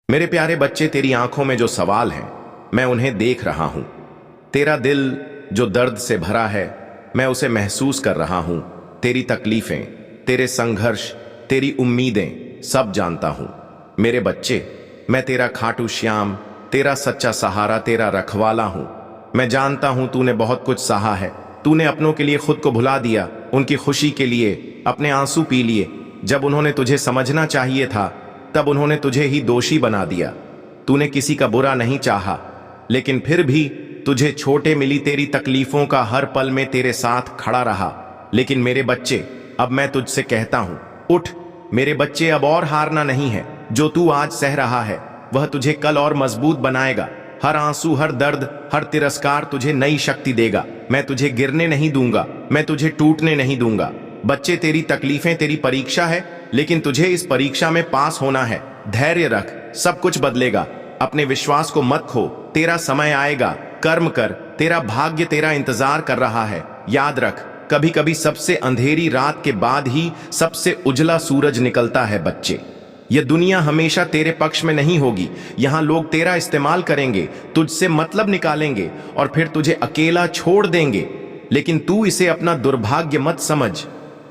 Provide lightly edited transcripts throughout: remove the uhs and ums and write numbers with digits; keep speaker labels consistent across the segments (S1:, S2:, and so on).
S1: मेरे प्यारे बच्चे, तेरी आंखों में जो सवाल हैं मैं उन्हें देख रहा हूं। तेरा दिल जो दर्द से भरा है मैं उसे महसूस कर रहा हूं। तेरी तकलीफें, तेरे संघर्ष, तेरी उम्मीदें सब जानता हूं। मेरे बच्चे, मैं तेरा खाटू श्याम, तेरा सच्चा सहारा, तेरा रखवाला हूं। मैं जानता हूं तूने बहुत कुछ सहा है। तूने अपनों के लिए खुद को भुला दिया, उनकी खुशी के लिए अपने आंसू पी लिए। जब उन्होंने तुझे समझना चाहिए था तब उन्होंने तुझे ही दोषी बना दिया। तूने किसी का बुरा नहीं चाहा, लेकिन फिर भी तुझे छोटे मिली तेरी तकलीफों का हर पल में तेरे साथ खड़ा रहा। लेकिन मेरे बच्चे, अब मैं तुझसे कहता हूं, उठ मेरे बच्चे, अब और हारना नहीं है। जो तू आज सह रहा है वह तुझे कल और मजबूत बनाएगा। हर आंसू, हर दर्द, हर तिरस्कार तुझे नई शक्ति देगा। मैं तुझे गिरने नहीं दूंगा, मैं तुझे टूटने नहीं दूंगा। बच्चे, तेरी तकलीफें तेरी परीक्षा है, लेकिन तुझे इस परीक्षा में पास होना है। धैर्य रख, सब कुछ बदलेगा। अपने विश्वास को मत खो, तेरा समय आएगा। कर्म कर, तेरा भाग्य तेरा इंतजार कर रहा है। याद रख, कभी कभी सबसे अंधेरी रात के बाद ही सबसे उजला सूरज निकलता है। बच्चे, यह दुनिया हमेशा तेरे पक्ष में नहीं होगी। यहां लोग तेरा इस्तेमाल करेंगे, तुझसे मतलब निकालेंगे और फिर तुझे अकेला छोड़ देंगे। लेकिन तू इसे अपना दुर्भाग्य मत समझ,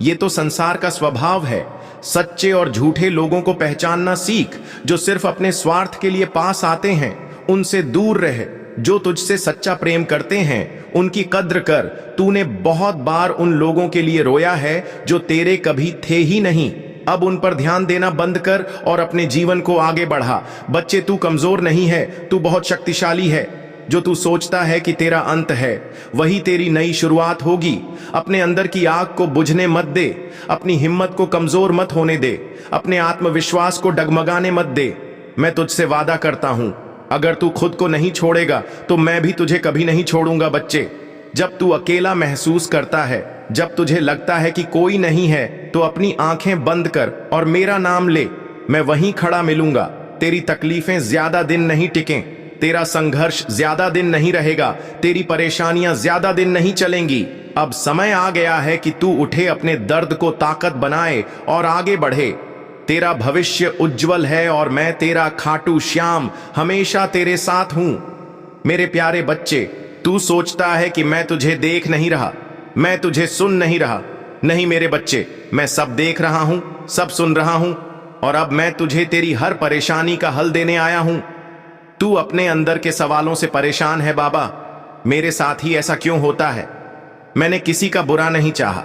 S1: ये तो संसार का स्वभाव है। सच्चे और झूठे लोगों को पहचानना सीख। जो सिर्फ अपने स्वार्थ के लिए पास आते हैं उनसे दूर रहे। जो तुझसे सच्चा प्रेम करते हैं उनकी कद्र कर। तूने बहुत बार उन लोगों के लिए रोया है जो तेरे कभी थे ही नहीं। अब उन पर ध्यान देना बंद कर और अपने जीवन को आगे बढ़ा। बच्चे, तू कमजोर नहीं है, तू बहुत शक्तिशाली है। जो तू सोचता है कि तेरा अंत है वही तेरी नई शुरुआत होगी। अपने अंदर की आग को बुझने मत दे, अपनी हिम्मत को कमजोर मत होने दे, अपने आत्मविश्वास को डगमगाने मत दे। मैं तुझसे वादा करता हूं, अगर तू खुद को नहीं छोड़ेगा तो मैं भी तुझे कभी नहीं छोड़ूंगा। बच्चे, जब तू अकेला महसूस करता है, जब तुझे लगता है कि कोई नहीं है, तो अपनी आंखें बंद कर और मेरा नाम ले। मैं वहीं खड़ा मिलूंगा। तेरी तकलीफें ज्यादा दिन नहीं टिकें, तेरा संघर्ष ज्यादा दिन नहीं रहेगा, तेरी परेशानियां ज्यादा दिन नहीं चलेंगी। अब समय आ गया है कि तू उठे, अपने दर्द को ताकत बनाए और आगे बढ़े। तेरा भविष्य उज्जवल है और मैं तेरा खाटू श्याम हमेशा तेरे साथ हूं। मेरे प्यारे बच्चे, तू सोचता है कि मैं तुझे देख नहीं रहा, मैं तुझे सुन नहीं रहा। नहीं मेरे बच्चे, मैं सब देख रहा हूं, सब सुन रहा हूं और अब मैं तुझे तेरी हर परेशानी का हल देने आया हूं। तू अपने अंदर के सवालों से परेशान है। बाबा, मेरे साथ ही ऐसा क्यों होता है? मैंने किसी का बुरा नहीं चाहा,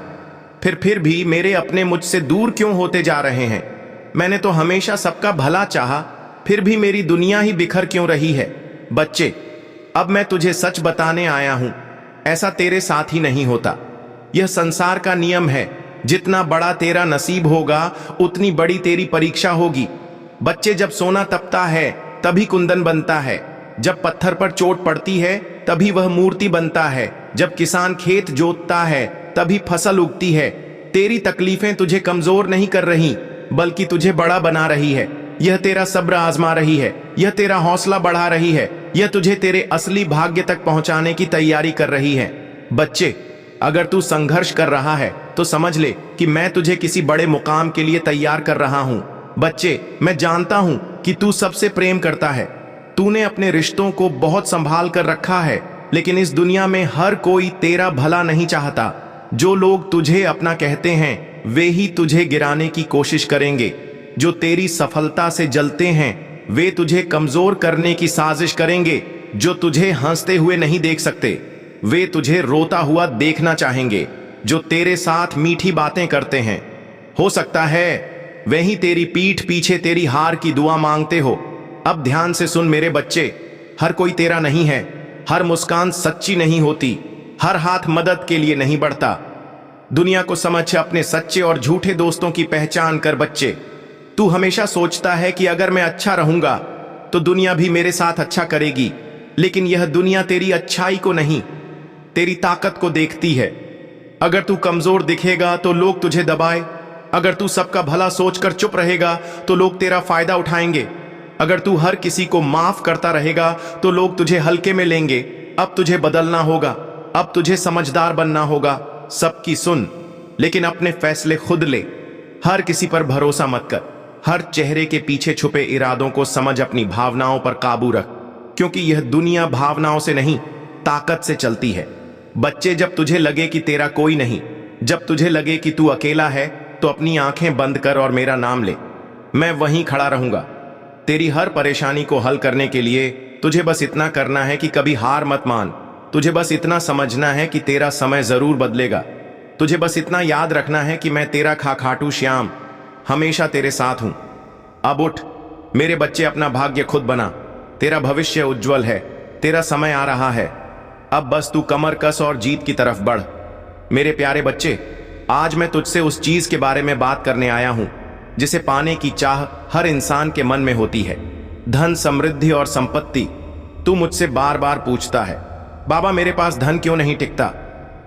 S1: फिर भी मेरे अपने मुझसे दूर क्यों होते जा रहे हैं? मैंने तो हमेशा सबका भला चाहा, फिर भी मेरी दुनिया ही बिखर क्यों रही है? बच्चे, अब मैं तुझे सच बताने आया हूं, ऐसा तेरे साथ ही नहीं होता। यह संसार का नियम है। जितना बड़ा तेरा नसीब होगा उतनी बड़ी तेरी परीक्षा होगी। बच्चे, जब सोना तपता है तभी कुंदन बनता है, जब पत्थर पर चोट पड़ती है तभी वह मूर्ति बनता है, जब किसान खेत जोतता है तभी फसल उगती है। तेरी तकलीफें तुझे कमजोर नहीं कर रही, बल्कि तुझे बड़ा बना रही है। यह तेरा सब्र आजमा रही है, यह तेरा हौसला बढ़ा रही है, यह तुझे तेरे असली भाग्य तक पहुंचाने की तैयारी कर रही है। बच्चे, अगर तू संघर्ष कर रहा है तो समझ ले कि मैं तुझे किसी बड़े मुकाम के लिए तैयार कर रहा हूं। बच्चे, मैं जानता हूं कि तू सबसे प्रेम करता है। तूने अपने रिश्तों को बहुत संभाल कर रखा है, लेकिन इस दुनिया में हर कोई तेरा भला नहीं चाहता। जो लोग तुझे अपना कहते हैं वे ही तुझे गिराने की कोशिश करेंगे। जो तेरी सफलता से जलते हैं वे तुझे कमजोर करने की साजिश करेंगे। जो तुझे हंसते हुए नहीं देख सकते वे तुझे रोता हुआ देखना चाहेंगे। जो तेरे साथ मीठी बातें करते हैं, हो सकता है वे ही तेरी पीठ पीछे तेरी हार की दुआ मांगते हो। अब ध्यान से सुन मेरे बच्चे, हर कोई तेरा नहीं है, हर मुस्कान सच्ची नहीं होती, हर हाथ मदद के लिए नहीं बढ़ता। दुनिया को समझ, अपने सच्चे और झूठे दोस्तों की पहचान कर। बच्चे, तू हमेशा सोचता है कि अगर मैं अच्छा रहूंगा तो दुनिया भी मेरे साथ अच्छा करेगी, लेकिन यह दुनिया तेरी अच्छाई को नहीं, तेरी ताकत को देखती है। अगर तू कमजोर दिखेगा तो लोग तुझे दबाए, अगर तू सबका भला सोचकर चुप रहेगा तो लोग तेरा फायदा उठाएंगे, अगर तू हर किसी को माफ करता रहेगा तो लोग तुझे हल्के में लेंगे। अब तुझे बदलना होगा, अब तुझे समझदार बनना होगा। सबकी सुन, लेकिन अपने फैसले खुद ले। हर किसी पर भरोसा मत कर, हर चेहरे के पीछे छुपे इरादों को समझ, अपनी भावनाओं पर काबू रख, क्योंकि यह दुनिया भावनाओं से नहीं, ताकत से चलती है। बच्चे, जब तुझे लगे कि तेरा कोई नहीं, जब तुझे लगे कि तू अकेला है, तो अपनी आंखें बंद कर और मेरा नाम ले। मैं वहीं खड़ा रहूंगा। तेरी हर परेशानी को हल करने के लिए तुझे बस इतना करना है कि कभी हार मत मान। तुझे बस इतना समझना है कि तेरा समय जरूर बदलेगा। तुझे बस इतना याद रखना है कि मैं तेरा खाटू श्याम हमेशा तेरे साथ हूं। अब उठ मेरे बच्चे, अपना भाग्य खुद बना। तेरा भविष्य उज्जवल है, तेरा समय आ रहा है। अब बस तू कमर कस और जीत की तरफ बढ़। मेरे प्यारे बच्चे, आज मैं तुझसे उस चीज के बारे में बात करने आया हूं जिसे पाने की चाह हर इंसान के मन में होती है, धन, समृद्धि और संपत्ति। तू मुझसे बार बार पूछता है, बाबा मेरे पास धन क्यों नहीं टिकता?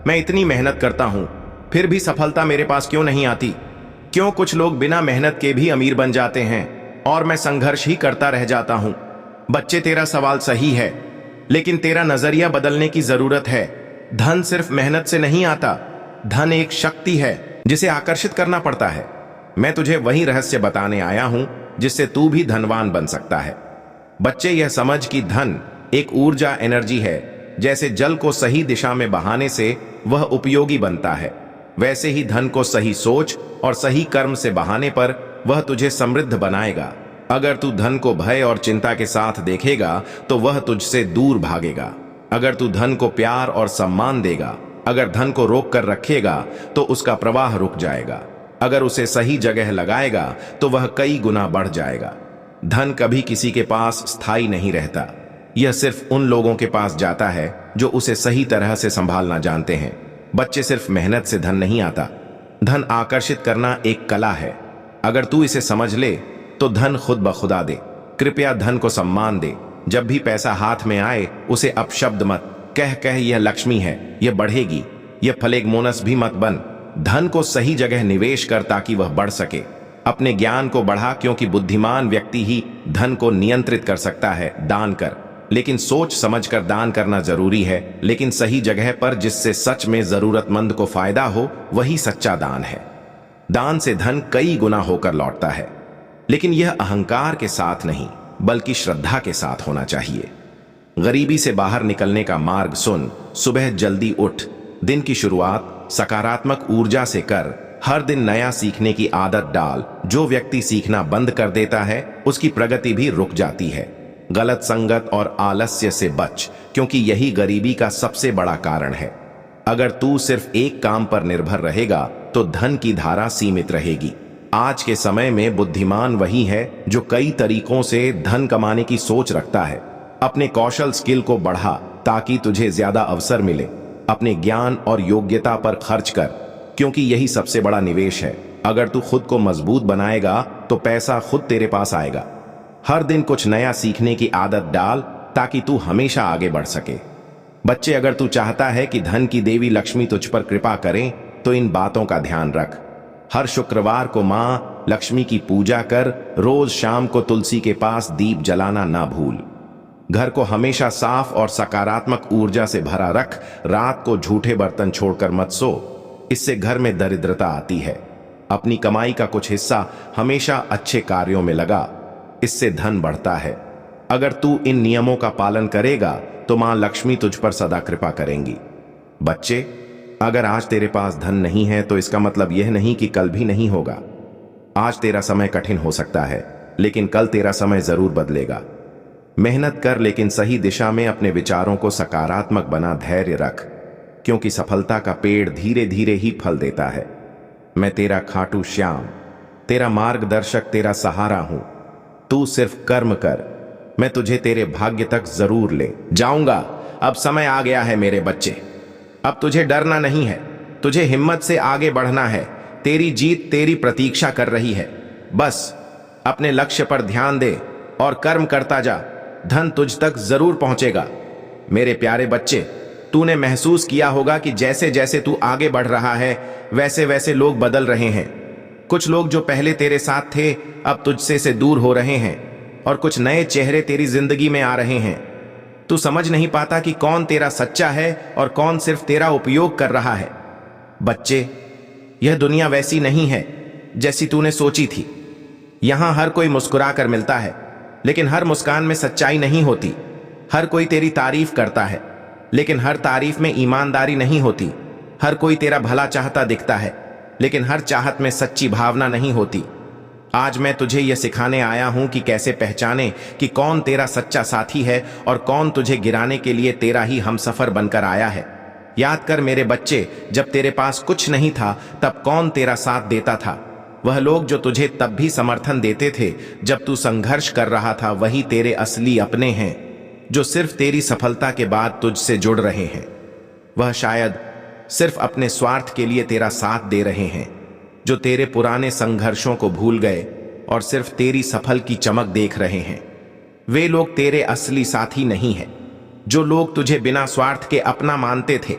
S1: मैं इतनी मेहनत करता हूं, फिर भी सफलता मेरे पास क्यों नहीं आती? क्यों कुछ लोग बिना मेहनत के भी अमीर बन जाते हैं और मैं संघर्ष ही करता रह जाता हूं? बच्चे, तेरा सवाल सही है, लेकिन तेरा नजरिया बदलने की जरूरत है। धन सिर्फ मेहनत से नहीं आता। धन एक शक्ति है जिसे आकर्षित करना पड़ता है। मैं तुझे वही रहस्य बताने आया हूं जिससे तू भी धनवान बन सकता है। बच्चे, यह समझ कि धन एक ऊर्जा, एनर्जी है। जैसे जल को सही दिशा में बहाने से वह उपयोगी बनता है, वैसे ही धन को सही सोच और सही कर्म से बहाने पर वह तुझे समृद्ध बनाएगा। अगर तू धन को भय और चिंता के साथ देखेगा तो वह तुझसे दूर भागेगा। अगर तू धन को प्यार और सम्मान देगा, अगर धन को रोक कर रखेगा तो उसका प्रवाह रुक जाएगा। अगर उसे सही जगह लगाएगा तो वह कई गुना बढ़ जाएगा। धन कभी किसी के पास स्थायी नहीं रहता। यह सिर्फ उन लोगों के पास जाता है जो उसे सही तरह से संभालना जानते हैं। बच्चे, सिर्फ मेहनत से धन नहीं आता। धन आकर्षित करना एक कला है। अगर तू इसे समझ ले तो धन खुद ब खुदा दे। कृपया धन को सम्मान दे। जब भी पैसा हाथ में आए उसे अपशब्द मत कह यह लक्ष्मी है, यह बढ़ेगी, यह फलेगमोनस भी मत बन। धन को सही जगह निवेश कर ताकि वह बढ़ सके। अपने ज्ञान को बढ़ा, क्योंकि बुद्धिमान व्यक्ति ही धन को नियंत्रित कर सकता है। दान कर, लेकिन सोच समझकर दान करना जरूरी है, लेकिन सही जगह पर, जिससे सच में जरूरतमंद को फायदा हो, वही सच्चा दान है। दान से धन कई गुना होकर लौटता है, लेकिन यह अहंकार के साथ नहीं बल्कि श्रद्धा के साथ होना चाहिए। गरीबी से बाहर निकलने का मार्ग सुन। सुबह जल्दी उठ, दिन की शुरुआत सकारात्मक ऊर्जा से कर। हर दिन नया सीखने की आदत डाल। जो व्यक्ति सीखना बंद कर देता है उसकी प्रगति भी रुक जाती है। गलत संगत और आलस्य से बच, क्योंकि यही गरीबी का सबसे बड़ा कारण है। अगर तू सिर्फ एक काम पर निर्भर रहेगा तो धन की धारा सीमित रहेगी। आज के समय में बुद्धिमान वही है जो कई तरीकों से धन कमाने की सोच रखता है। अपने कौशल, स्किल को बढ़ा ताकि तुझे ज्यादा अवसर मिले। अपने ज्ञान और योग्यता पर खर्च कर, क्योंकि यही सबसे बड़ा निवेश है। अगर तू खुद को मजबूत बनाएगा तो पैसा खुद तेरे पास आएगा। हर दिन कुछ नया सीखने की आदत डाल ताकि तू हमेशा आगे बढ़ सके। बच्चे, अगर तू चाहता है कि धन की देवी लक्ष्मी तुझ पर कृपा करें तो इन बातों का ध्यान रख। हर शुक्रवार को मां लक्ष्मी की पूजा कर। रोज शाम को तुलसी के पास दीप जलाना ना भूल। घर को हमेशा साफ और सकारात्मक ऊर्जा से भरा रख। रात को झूठे बर्तन छोड़कर मत सो, इससे घर में दरिद्रता आती है। अपनी कमाई का कुछ हिस्सा हमेशा अच्छे कार्यों में लगा, इससे धन बढ़ता है। अगर तू इन नियमों का पालन करेगा तो मां लक्ष्मी तुझ पर सदा कृपा करेंगी। बच्चे, अगर आज तेरे पास धन नहीं है तो इसका मतलब यह नहीं कि कल भी नहीं होगा। आज तेरा समय कठिन हो सकता है, लेकिन कल तेरा समय जरूर बदलेगा। मेहनत कर, लेकिन सही दिशा में अपने विचारों को सकारात्मक बना। धैर्य रख, क्योंकि सफलता का पेड़ धीरे धीरे ही फल देता है। मैं तेरा खाटू श्याम, तेरा मार्गदर्शक, तेरा सहारा हूं। तू सिर्फ कर्म कर, मैं तुझे तेरे भाग्य तक जरूर ले जाऊंगा। अब समय आ गया है मेरे बच्चे, अब तुझे डरना नहीं है, तुझे हिम्मत से आगे बढ़ना है। तेरी जीत तेरी प्रतीक्षा कर रही है। बस अपने लक्ष्य पर ध्यान दे और कर्म करता जा। धन तुझ तक जरूर पहुंचेगा। मेरे प्यारे बच्चे, तूने महसूस किया होगा कि जैसे जैसे तू आगे बढ़ रहा है वैसे वैसे लोग बदल रहे हैं। कुछ लोग जो पहले तेरे साथ थे अब तुझसे से दूर हो रहे हैं और कुछ नए चेहरे तेरी जिंदगी में आ रहे हैं। तू समझ नहीं पाता कि कौन तेरा सच्चा है और कौन सिर्फ तेरा उपयोग कर रहा है। बच्चे, यह दुनिया वैसी नहीं है जैसी तूने सोची थी। यहाँ हर कोई मुस्कुरा कर मिलता है, लेकिन हर मुस्कान में सच्चाई नहीं होती। हर कोई तेरी तारीफ करता है, लेकिन हर तारीफ में ईमानदारी नहीं होती। हर कोई तेरा भला चाहता दिखता है, लेकिन हर चाहत में सच्ची भावना नहीं होती। आज मैं तुझे यह सिखाने आया हूं कि कैसे पहचाने कि कौन तेरा सच्चा साथी है और कौन तुझे गिराने के लिए तेरा ही हमसफर बनकर आया है। याद कर मेरे बच्चे, जब तेरे पास कुछ नहीं था तब कौन तेरा साथ देता था। वह लोग जो तुझे तब भी समर्थन देते थे जब तू संघर्ष कर रहा था, वही तेरे असली अपने हैं, जो सिर्फ तेरी सफलता के बाद तुझसे जुड़ रहे हैं। वह शायद सिर्फ अपने स्वार्थ के लिए तेरा साथ दे रहे हैं, जो तेरे पुराने संघर्षों को भूल गए और सिर्फ तेरी सफल की चमक देख रहे हैं। वे लोग तेरे असली साथी नहीं हैं। जो लोग तुझे बिना स्वार्थ के अपना मानते थे,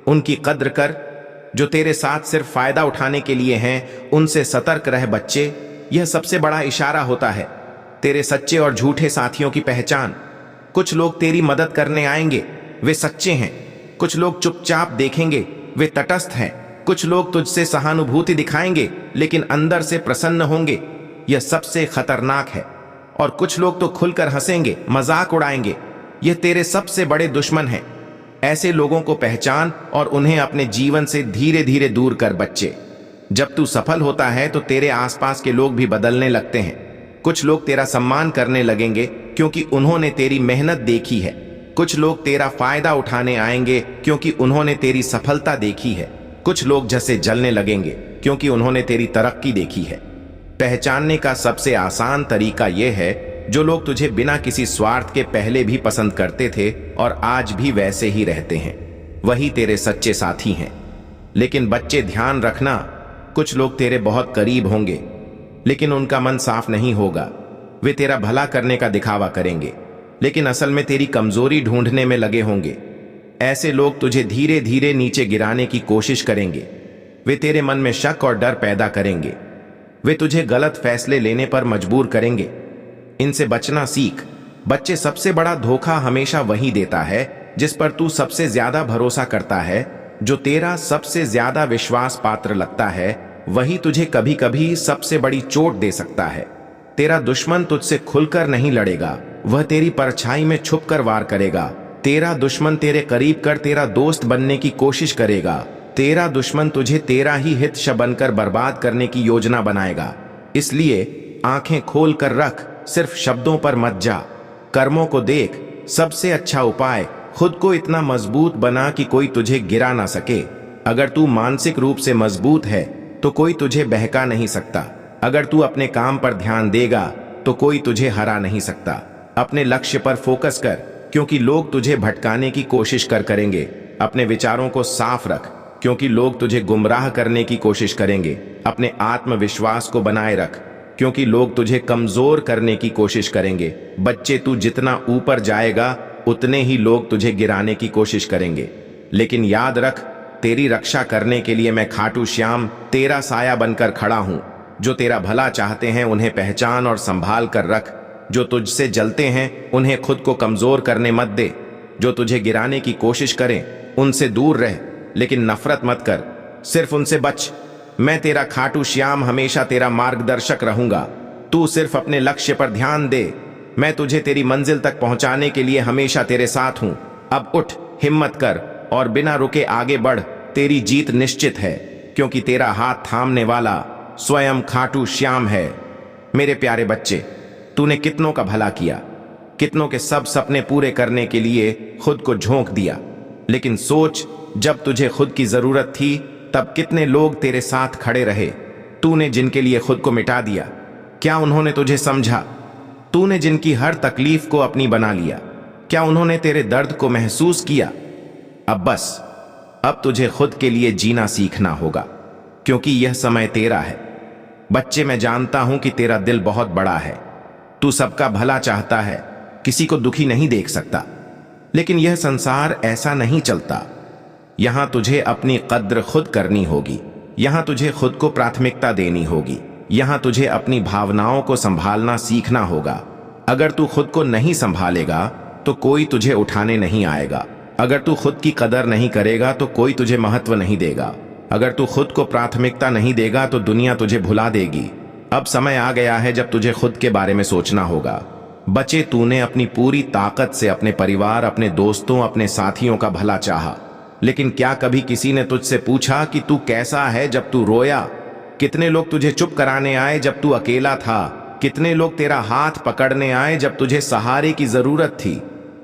S1: उनकी कद्र कर। जो तेरे साथ सिर्फ फायदा उठाने के लिए हैं, उनसे सतर्क रह बच्चे। यह सबसे बड़ा इशारा होता है तेरे सच्चे और झूठे साथियों की पहचान। कुछ लोग तेरी मदद करने आएंगे, वे सच्चे हैं। कुछ लोग चुपचाप देखेंगे, वे तटस्थ हैं। कुछ लोग तुझसे सहानुभूति दिखाएंगे, लेकिन अंदर से प्रसन्न होंगे, यह सबसे खतरनाक है। और कुछ लोग तो खुलकर हंसेंगे, मजाक उड़ाएंगे, यह तेरे सबसे बड़े दुश्मन हैं। ऐसे लोगों को पहचान और उन्हें अपने जीवन से धीरे धीरे दूर कर बच्चे। जब तू सफल होता है तो तेरे आसपास के लोग भी बदलने लगते हैं। कुछ लोग तेरा सम्मान करने लगेंगे क्योंकि उन्होंने तेरी मेहनत देखी है। कुछ लोग तेरा फायदा उठाने आएंगे क्योंकि उन्होंने तेरी सफलता देखी है। कुछ लोग जैसे जलने लगेंगे क्योंकि उन्होंने तेरी तरक्की देखी है। पहचानने का सबसे आसान तरीका यह है, जो लोग तुझे बिना किसी स्वार्थ के पहले भी पसंद करते थे और आज भी वैसे ही रहते हैं, वही तेरे सच्चे साथी हैं। लेकिन बच्चे ध्यान रखना, कुछ लोग तेरे बहुत करीब होंगे, लेकिन उनका मन साफ नहीं होगा। वे तेरा भला करने का दिखावा करेंगे, लेकिन असल में तेरी कमजोरी ढूंढने में लगे होंगे। ऐसे लोग तुझे धीरे धीरे नीचे गिराने की कोशिश करेंगे। वे तेरे मन में शक और डर पैदा करेंगे। वे तुझे गलत फैसले लेने पर मजबूर करेंगे। इनसे बचना सीख। बच्चे, सबसे बड़ा धोखा हमेशा वही देता है जिस पर तू सबसे ज्यादा भरोसा करता है। जो तेरा सबसे ज्यादा विश्वास पात्र लगता है, वही तुझे कभी कभी सबसे बड़ी चोट दे सकता है। तेरा दुश्मन तुझसे खुलकर नहीं लड़ेगा, वह तेरी परछाई में छुपकर वार करेगा। तेरा दुश्मन तेरे करीब कर तेरा दोस्त बनने की कोशिश करेगा। तेरा दुश्मन तुझे तेरा ही हित बनकर बर्बाद करने की योजना बनाएगा। इसलिए आंखें खोल कर रख, सिर्फ शब्दों पर मत जा, कर्मों को देख। सबसे अच्छा उपाय, खुद को इतना मजबूत बना कि कोई तुझे गिरा ना सके। अगर तू मानसिक रूप से मजबूत है तो कोई तुझे बहका नहीं सकता। अगर तू अपने काम पर ध्यान देगा तो कोई तुझे हरा नहीं सकता। अपने लक्ष्य पर फोकस कर, क्योंकि लोग तुझे भटकाने की कोशिश करेंगे। अपने विचारों को साफ रख, क्योंकि लोग तुझे गुमराह करने की कोशिश करेंगे। अपने आत्मविश्वास को बनाए रख, क्योंकि लोग तुझे कमजोर करने की कोशिश करेंगे। बच्चे, तू जितना ऊपर जाएगा उतने ही लोग तुझे गिराने की कोशिश करेंगे। लेकिन याद रख, तेरी रक्षा करने के लिए मैं खाटू श्याम तेरा साया बनकर खड़ा हूं। जो तेरा भला चाहते हैं उन्हें पहचान और संभाल कर रख। जो तुझसे जलते हैं उन्हें खुद को कमजोर करने मत दे। जो तुझे गिराने की कोशिश करें उनसे दूर रह, लेकिन नफरत मत कर, सिर्फ उनसे बच। मैं तेरा खाटू श्याम हमेशा तेरा मार्गदर्शक रहूंगा। तू सिर्फ अपने लक्ष्य पर ध्यान दे। मैं तुझे तेरी मंजिल तक पहुंचाने के लिए हमेशा तेरे साथ हूं। अब उठ, हिम्मत कर और बिना रुके आगे बढ़। तेरी जीत निश्चित है, क्योंकि तेरा हाथ थामने वाला स्वयं खाटू श्याम है। मेरे प्यारे बच्चे, तूने कितनों का भला किया, कितनों के सब सपने पूरे करने के लिए खुद को झोंक दिया। लेकिन सोच, जब तुझे खुद की जरूरत थी तब कितने लोग तेरे साथ खड़े रहे। तूने जिनके लिए खुद को मिटा दिया, क्या उन्होंने तुझे समझा? तूने जिनकी हर तकलीफ को अपनी बना लिया, क्या उन्होंने तेरे दर्द को महसूस किया? अब बस, अब तुझे खुद के लिए जीना सीखना होगा, क्योंकि यह समय तेरा है। बच्चे, मैं जानता हूं कि तेरा दिल बहुत बड़ा है। तू सबका भला चाहता है, किसी को दुखी नहीं देख सकता। लेकिन यह संसार ऐसा नहीं चलता। यहां तुझे अपनी कद्र खुद करनी होगी। यहां तुझे खुद को प्राथमिकता देनी होगी। यहां तुझे अपनी भावनाओं को संभालना सीखना होगा। अगर तू खुद को नहीं संभालेगा तो कोई तुझे उठाने नहीं आएगा। अगर तू खुद की कदर नहीं करेगा तो कोई तुझे महत्व नहीं देगा। अगर तू खुद को प्राथमिकता नहीं देगा तो दुनिया तुझे भुला देगी। अब समय आ गया है जब तुझे खुद के बारे में सोचना होगा। बच्चे, तूने अपनी पूरी ताकत से अपने परिवार, अपने दोस्तों, अपने साथियों का भला चाहा, लेकिन क्या कभी किसी ने तुझसे पूछा कि तू कैसा है जब तू रोया? कितने लोग तुझे चुप कराने आए जब तू अकेला था? कितने लोग तेरा हाथ पकड़ने आए जब तुझे सहारे की जरूरत थी?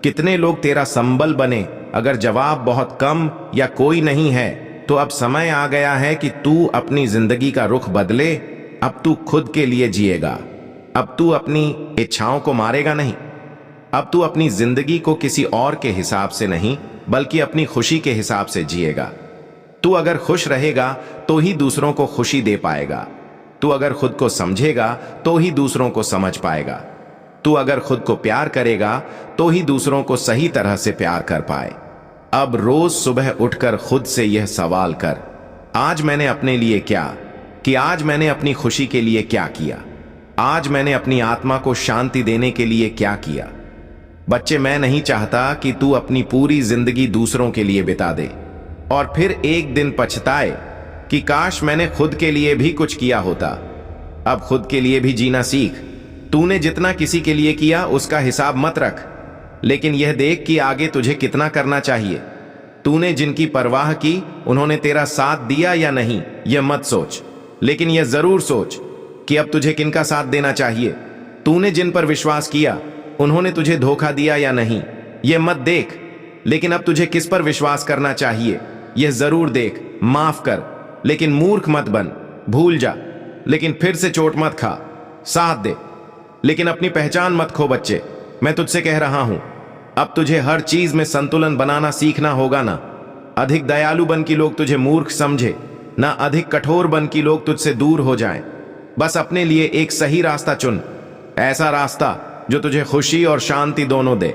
S1: कितने लोग तेरा संबल बने? अगर जवाब बहुत कम या कोई नहीं है, तो अब समय आ गया है कि तू अपनी जिंदगी का रुख बदले। अब तू खुद के लिए जिएगा। अब तू अपनी इच्छाओं को मारेगा नहीं। अब तू अपनी जिंदगी को किसी और के हिसाब से नहीं, बल्कि अपनी खुशी के हिसाब से जिएगा। तू अगर खुश रहेगा तो ही दूसरों को खुशी दे पाएगा। तू अगर खुद को समझेगा तो ही दूसरों को समझ पाएगा। तू अगर खुद को प्यार करेगा तो ही दूसरों को सही तरह से प्यार कर पाए। अब रोज सुबह उठकर खुद से यह सवाल कर, आज मैंने अपने लिए क्या कि आज मैंने अपनी खुशी के लिए क्या किया? आज मैंने अपनी आत्मा को शांति देने के लिए क्या किया? बच्चे, मैं नहीं चाहता कि तू अपनी पूरी जिंदगी दूसरों के लिए बिता दे और फिर एक दिन पछताए कि काश मैंने खुद के लिए भी कुछ किया होता। अब खुद के लिए भी जीना सीख। तूने जितना किसी के लिए किया उसका हिसाब मत रख, लेकिन यह देख कि आगे तुझे कितना करना चाहिए। तूने जिनकी परवाह की, उन्होंने तेरा साथ दिया या नहीं, यह मत सोच, लेकिन यह जरूर सोच कि अब तुझे किनका साथ देना चाहिए। तूने जिन पर विश्वास किया, उन्होंने तुझे धोखा दिया या नहीं, यह मत देख, लेकिन अब तुझे किस पर विश्वास करना चाहिए, यह जरूर देख। माफ कर, लेकिन मूर्ख मत बन। भूल जा, लेकिन फिर से चोट मत खा। साथ दे, लेकिन अपनी पहचान मत खो। बच्चे, मैं तुझसे कह रहा हूं, अब तुझे हर चीज में संतुलन बनाना सीखना होगा। ना अधिक दयालु बन कि लोग तुझे मूर्ख समझे, ना अधिक कठोर बन कि लोग तुझसे दूर हो जाएं। बस अपने लिए एक सही रास्ता चुन, ऐसा रास्ता जो तुझे खुशी और शांति दोनों दे।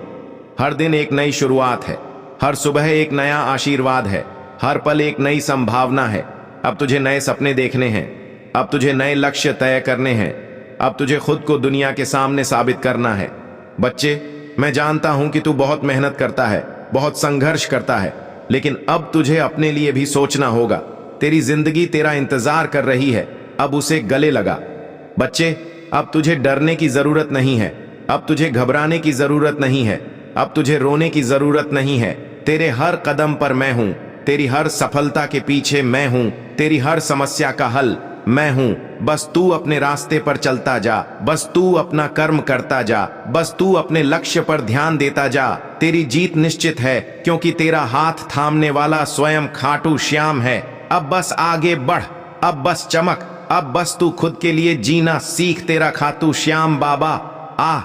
S1: हर दिन एक नई शुरुआत है, हर सुबह एक नया आशीर्वाद है, हर पल एक नई संभावना है। अब तुझे नए सपने देखने हैं, अब तुझे नए लक्ष्य तय करने हैं, अब तुझे खुद को दुनिया के सामने साबित करना है। बच्चे, मैं जानता हूं कि तू बहुत मेहनत करता है, बहुत संघर्ष करता है, लेकिन अब तुझे अपने लिए भी सोचना होगा। तेरी जिंदगी तेरा इंतजार कर रही है, अब उसे गले लगा। बच्चे, अब तुझे डरने की जरूरत नहीं है, अब तुझे घबराने की जरूरत नहीं है, अब तुझे रोने की जरूरत नहीं है। तेरे हर कदम पर मैं हूं, तेरी हर सफलता के पीछे मैं हूं, तेरी हर समस्या का हल मैं हूं। बस तू अपने रास्ते पर चलता जा, बस तू अपना कर्म करता जा, बस तू अपने लक्ष्य पर ध्यान देता जा। तेरी जीत निश्चित है, क्योंकि तेरा हाथ थामने वाला स्वयं खाटू श्याम है। अब बस आगे बढ़, अब बस चमक, अब बस तू खुद के लिए जीना सीख। तेरा खाटू श्याम बाबा आ